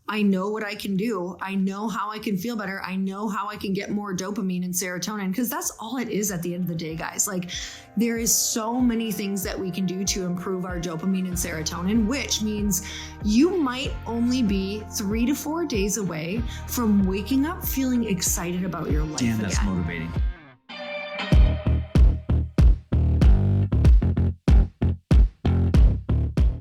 I know what I can do. I know how I can feel better. I know how I can get more dopamine and serotonin, because that's all it is at the end of the day, guys. Like, there is so many things that we can do to improve our dopamine and serotonin, which means you might only be 3 to 4 days away from waking up feeling excited about your life. Damn, that's motivating.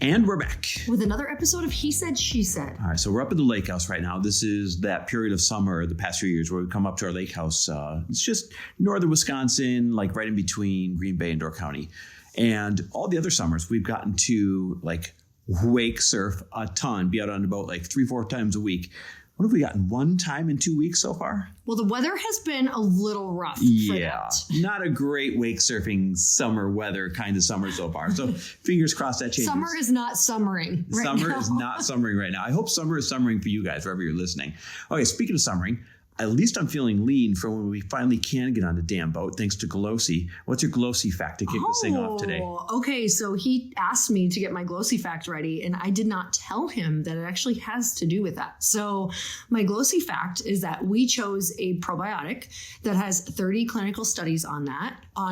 And we're back with another episode of He Said, She Said. All right, so we're up at the lake house right now. This is that period of summer, the past few years, where we come up to our lake house. It's just northern Wisconsin, like right in between Green Bay and Door County. And all the other summers, we've gotten to like wake surf a ton, be out on the boat like 3-4 times a week. What have we gotten? 1 time in 2 weeks so far? Well, the weather has been a little rough. Yeah, not a great wake surfing summer weather kind of summer so far. So fingers crossed that changes. Summer is not summering right now. Summer is not summering right now. I hope summer is summering for you guys, wherever you're listening. Okay, speaking of summering, at least I'm feeling lean for when we finally can get on the damn boat, thanks to glōci. What's your glōci fact to kick this thing off today? Okay, so he asked me to get my glōci fact ready, and I did not tell him that it actually has to do with that. So my glōci fact is that we chose a probiotic that has 30 clinical studies on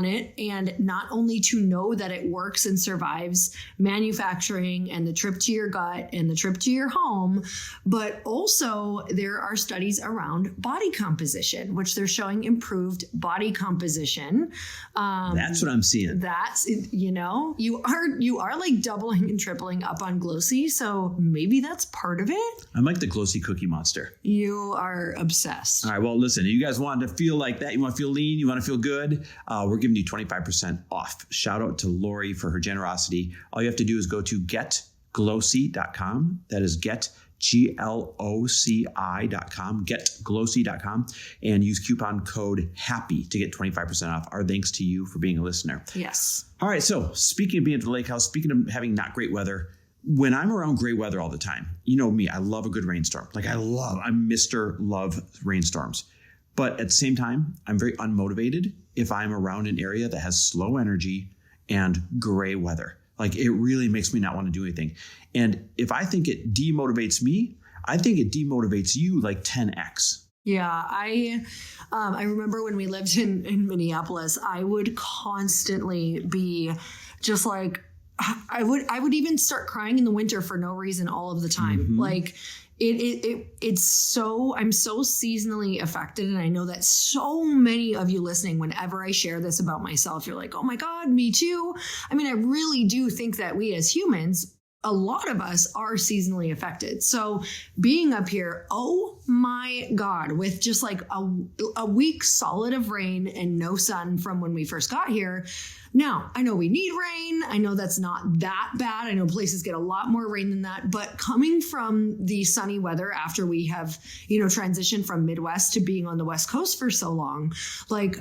it, and not only to know that it works and survives manufacturing and the trip to your gut and the trip to your home, but also there are studies around body composition, which they're showing improved body composition. That's what I'm seeing. That's, you are like doubling and tripling up on glōci. So maybe that's part of it. I'm like the glōci cookie monster. You are obsessed. All right. Well, listen, you guys want to feel like that. You want to feel lean. You want to feel good. We're giving you 25% off. Shout out to Lori for her generosity. All you have to do is go to getglōci.com. That is GLOCI.com, getglōci.com, and use coupon code HAPPY to get 25% off. Our thanks to you for being a listener. Yes. All right. So speaking of being at the lake house, speaking of having not great weather, when I'm around great weather all the time, you know me, I love a good rainstorm. Like I'm Mr. Love rainstorms. But at the same time, I'm very unmotivated if I'm around an area that has slow energy and gray weather. Like, it really makes me not want to do anything. And if I think it demotivates me, I think it demotivates you like 10x. Yeah, I remember when we lived in Minneapolis, I would constantly be just like, I would even start crying in the winter for no reason all of the time. Mm-hmm. Like, it's so, I'm so seasonally affected. And I know that so many of you listening, whenever I share this about myself, you're like, oh my God, me too. I mean, I really do think that we as humans, a lot of us are seasonally affected. So being up here, oh my God, with just like a week solid of rain and no sun from when we first got here. Now, I know we need rain. I know that's not that bad. I know places get a lot more rain than that. But coming from the sunny weather after we have, transitioned from Midwest to being on the West Coast for so long, like,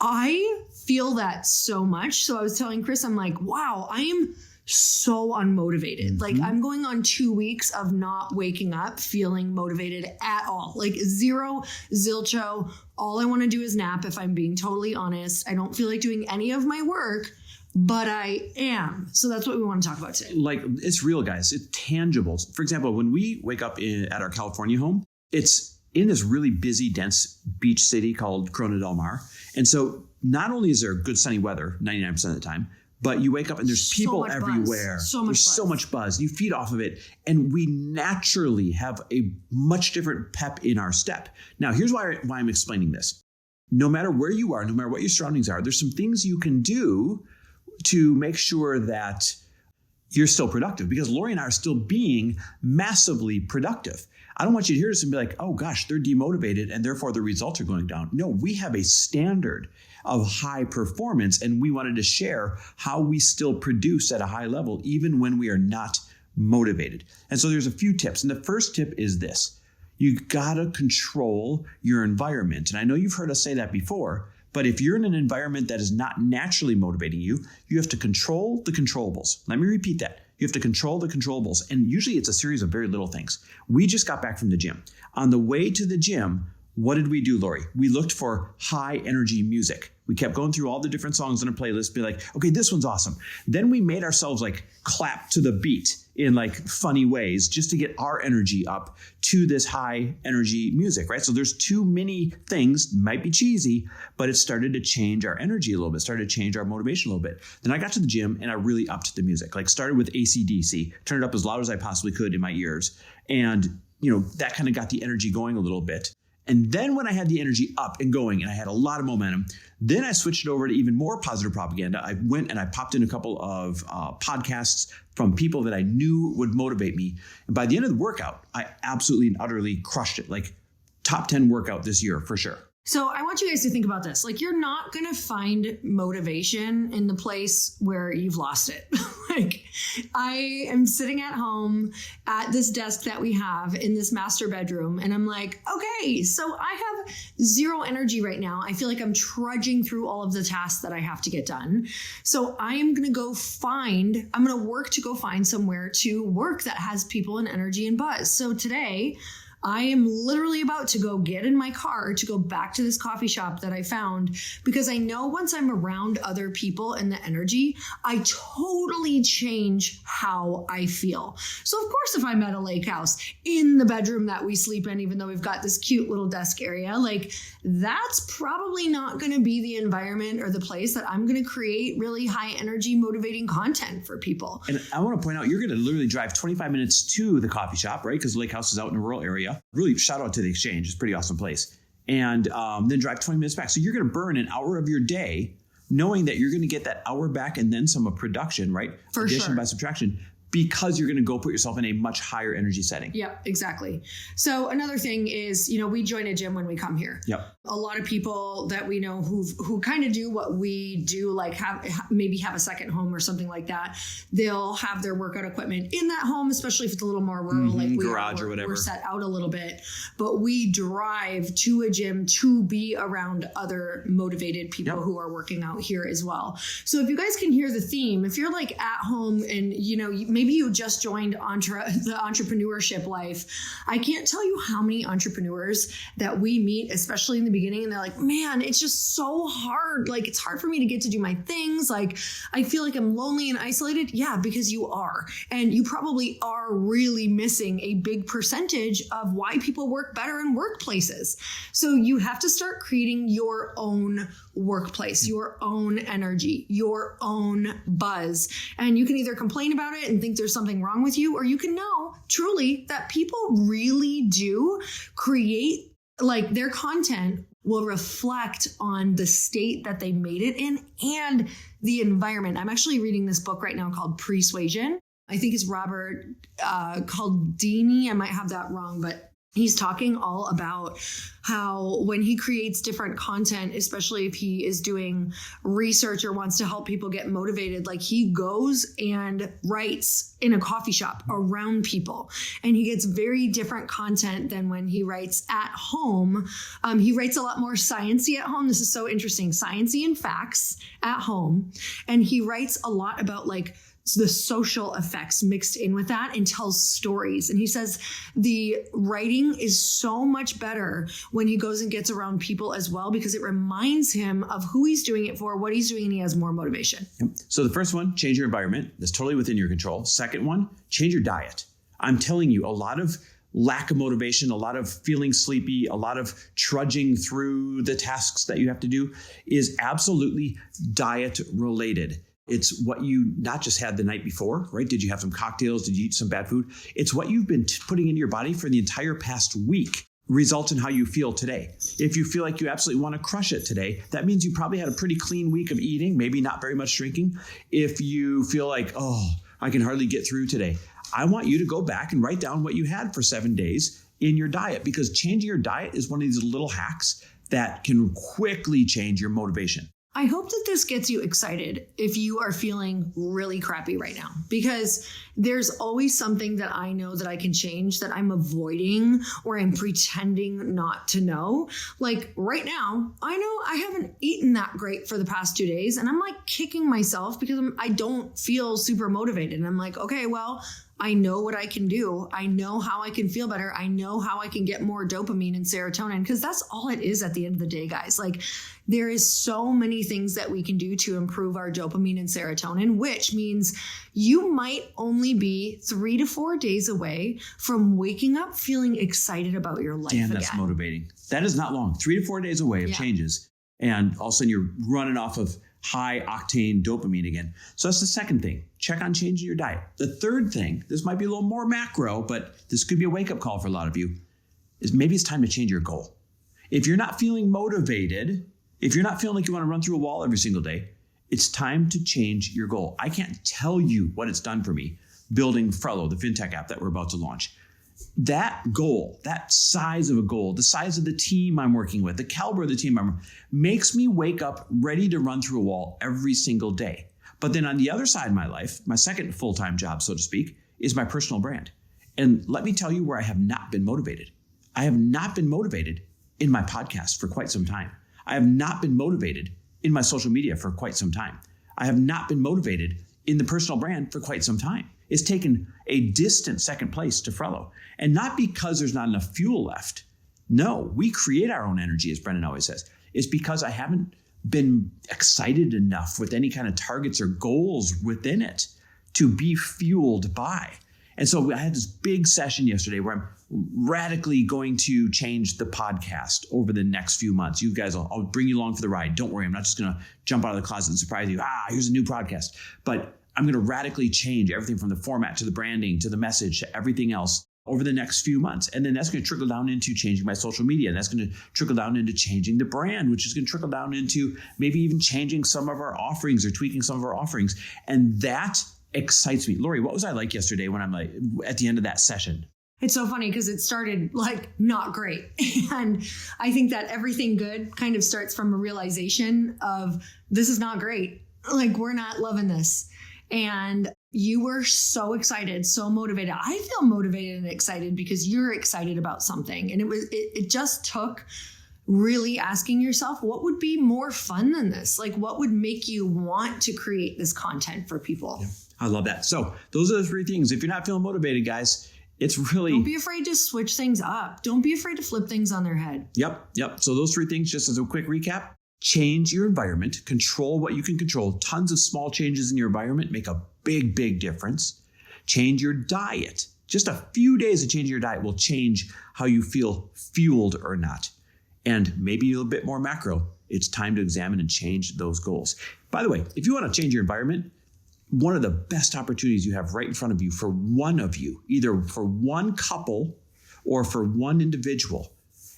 I feel that so much. So I was telling Chris, I'm like, wow, I am so unmotivated. Mm-hmm. Like, I'm going on 2 weeks of not waking up feeling motivated at all. Like, zero, zilcho. All I want to do is nap, if I'm being totally honest. I don't feel like doing any of my work, but I am. So that's what we want to talk about today. Like, it's real, guys. It's tangible. For example, when we wake up at our California home, it's in this really busy, dense beach city called Corona del Mar. And so not only is there good sunny weather 99% of the time, but you wake up and there's people everywhere. There's so much buzz. You feed off of it. And we naturally have a much different pep in our step. Now, here's why I'm explaining this. No matter where you are, no matter what your surroundings are, there's some things you can do to make sure that you're still productive, because Lori and I are still being massively productive. I don't want you to hear this and be like, oh gosh, they're demotivated and therefore the results are going down. No, we have a standard of high performance, and we wanted to share how we still produce at a high level, even when we are not motivated. And so there's a few tips. And the first tip is this: you gotta control your environment. And I know you've heard us say that before, but if you're in an environment that is not naturally motivating you, you have to control the controllables. Let me repeat that. You have to control the controllables. And usually it's a series of very little things. We just got back from the gym. On the way to the gym, what did we do, Lori? We looked for high energy music. We kept going through all the different songs on a playlist, be like, okay, this one's awesome. Then we made ourselves like clap to the beat in like funny ways just to get our energy up to this high energy music, right? So there's too many things, might be cheesy, but it started to change our energy a little bit, started to change our motivation a little bit. Then I got to the gym and I really upped the music, like started with AC/DC, turned it up as loud as I possibly could in my ears. And, that kind of got the energy going a little bit. And then when I had the energy up and going and I had a lot of momentum, then I switched it over to even more positive propaganda. I went and I popped in a couple of podcasts from people that I knew would motivate me. And by the end of the workout, I absolutely and utterly crushed it. Like top 10 workout this year for sure. So I want you guys to think about this. Like, you're not going to find motivation in the place where you've lost it. Like, I am sitting at home at this desk that we have in this master bedroom. And I'm like, okay, so I have zero energy right now. I feel like I'm trudging through all of the tasks that I have to get done. So I am going to I'm going to work to go find somewhere to work that has people and energy and buzz. So today, I am literally about to go get in my car to go back to this coffee shop that I found, because I know once I'm around other people and the energy, I totally change how I feel. So of course, if I'm at a lake house in the bedroom that we sleep in, even though we've got this cute little desk area, like that's probably not going to be the environment or the place that I'm going to create really high energy, motivating content for people. And I want to point out, you're going to literally drive 25 minutes to the coffee shop, right? Because the lake house is out in a rural area. Really, shout out to the Exchange. It's a pretty awesome place. And then drive 20 minutes back. So you're going to burn an hour of your day knowing that you're going to get that hour back and then some of production, right? For Addition sure. by subtraction, because you're going to go put yourself in a much higher energy setting. Yep, exactly. So another thing is, we join a gym when we come here. Yep. A lot of people that we know who kind of do what we do, like maybe have a second home or something like that. They'll have their workout equipment in that home, especially if it's a little more rural, like we garage or whatever. We're set out a little bit, but we drive to a gym to be around other motivated people who are working out here as well. So if you guys can hear the theme, if you're like at home and maybe you just joined the entrepreneurship life, I can't tell you how many entrepreneurs that we meet, especially in the beginning, and they're like, man, it's just so hard. Like, it's hard for me to get to do my things. Like, I feel like I'm lonely and isolated. Yeah, because you are. And you probably are really missing a big percentage of why people work better in workplaces. So you have to start creating your own workplace, your own energy, your own buzz. And you can either complain about it and think there's something wrong with you, or you can know truly that people really do create, like, their content will reflect on the state that they made it in and the environment. I'm actually reading this book right now called Persuasion. I think it's Robert Cialdini. I might have that wrong, but he's talking all about how when he creates different content, especially if he is doing research or wants to help people get motivated, like he goes and writes in a coffee shop around people, and he gets very different content than when he writes at home. He writes a lot more sciencey at home. This is so interesting. Sciencey and facts at home. And he writes a lot about like the social effects mixed in with that, and tells stories. And he says the writing is so much better when he goes and gets around people as well, because it reminds him of who he's doing it for, what he's doing, and he has more motivation. So the first one, change your environment. That's totally within your control. Second one, change your diet. I'm telling you, a lot of lack of motivation, a lot of feeling sleepy, a lot of trudging through the tasks that you have to do is absolutely diet related. It's what you not just had the night before, right? Did you have some cocktails? Did you eat some bad food? It's what you've been putting into your body for the entire past week results in how you feel today. If you feel like you absolutely want to crush it today, that means you probably had a pretty clean week of eating, maybe not very much drinking. If you feel like, oh, I can hardly get through today, I want you to go back and write down what you had for 7 days in your diet, because changing your diet is one of these little hacks that can quickly change your motivation. I hope that this gets you excited if you are feeling really crappy right now, because there's always something that I know that I can change that I'm avoiding or I'm pretending not to know. Like right now, I know I haven't eaten that great for the past 2 days, and I'm like kicking myself because I don't feel super motivated. And I'm like, okay, well, I know what I can do. I know how I can feel better. I know how I can get more dopamine and serotonin, because that's all it is at the end of the day, guys. Like, there is so many things that we can do to improve our dopamine and serotonin, which means you might only be 3 to 4 days away from waking up feeling excited about your life again. That's motivating. That is not long. 3 to 4 days away of changes. And all of a sudden you're running off of high octane dopamine again. So that's the second thing. Check on changing your diet. The third thing, this might be a little more macro, but this could be a wake-up call for a lot of you, is maybe it's time to change your goal. If you're not feeling motivated, if you're not feeling like you want to run through a wall every single day, it's time to change your goal. I can't tell you what it's done for me building Frello, the fintech app that we're about to launch. That goal, that size of a goal, the size of the team I'm working with, the caliber of the team makes me wake up ready to run through a wall every single day. But then on the other side of my life, my second full-time job, so to speak, is my personal brand. And let me tell you where I have not been motivated. I have not been motivated in my podcast for quite some time. I have not been motivated in my social media for quite some time. I have not been motivated in the personal brand for quite some time. It's taken a distant second place to Frello. And not because there's not enough fuel left. No, we create our own energy, as Brendan always says. It's because I haven't been excited enough with any kind of targets or goals within it to be fueled by. And so I had this big session yesterday where I'm radically going to change the podcast over the next few months. You guys, I'll bring you along for the ride. Don't worry, I'm not just going to jump out of the closet and surprise you. Here's a new podcast. But I'm going to radically change everything from the format to the branding to the message to everything else over the next few months. And then that's going to trickle down into changing my social media. And that's going to trickle down into changing the brand, which is going to trickle down into maybe even changing some of our offerings or tweaking some of our offerings. And that excites me. Lori, what was I like yesterday when I'm like at the end of that session? It's so funny because it started like not great. And I think that everything good kind of starts from a realization of this is not great. Like, we're not loving this. And you were so excited, so motivated. I feel motivated and excited because you're excited about something. And it just took really asking yourself, what would be more fun than this? Like, what would make you want to create this content for people? Yeah, I love that. So those are the three things. If you're not feeling motivated, guys, it's really... Don't be afraid to switch things up. Don't be afraid to flip things on their head. Yep. So those three things, just as a quick recap: change your environment, control what you can control. Tons of small changes in your environment make a big, big difference. Change your diet. Just a few days of changing your diet will change how you feel fueled or not. And maybe a little bit more macro, it's time to examine and change those goals. By the way, if you want to change your environment, one of the best opportunities you have right in front of you for one of you, either for one couple or for one individual,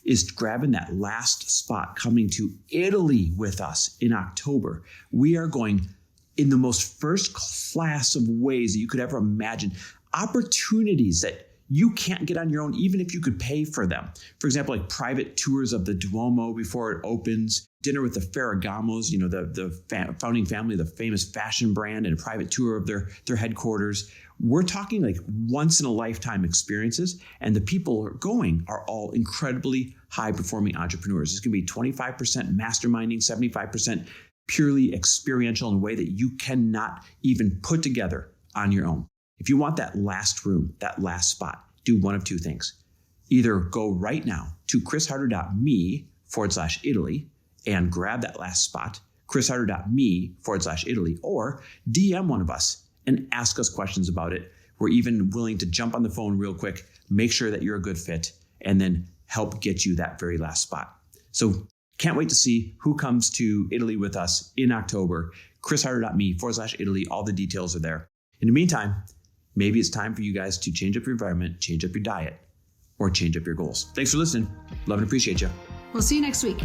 is grabbing that last spot, coming to Italy with us in October. We are going in the most first class of ways that you could ever imagine. Opportunities that you can't get on your own, even if you could pay for them. For example, like private tours of the Duomo before it opens, dinner with the Ferragamos, the founding family of the famous fashion brand, and a private tour of their headquarters. We're talking like once in a lifetime experiences, and the people who are going are all incredibly high performing entrepreneurs. It's going to be 25% masterminding, 75% purely experiential in a way that you cannot even put together on your own. If you want that last room, that last spot, do one of two things. Either go right now to chrisharder.me/Italy and grab that last spot, chrisharder.me/Italy, or DM one of us and ask us questions about it. We're even willing to jump on the phone real quick, make sure that you're a good fit, and then help get you that very last spot. So can't wait to see who comes to Italy with us in October. chrisharder.me/Italy. All the details are there. In the meantime, maybe it's time for you guys to change up your environment, change up your diet, or change up your goals. Thanks for listening. Love and appreciate you. We'll see you next week.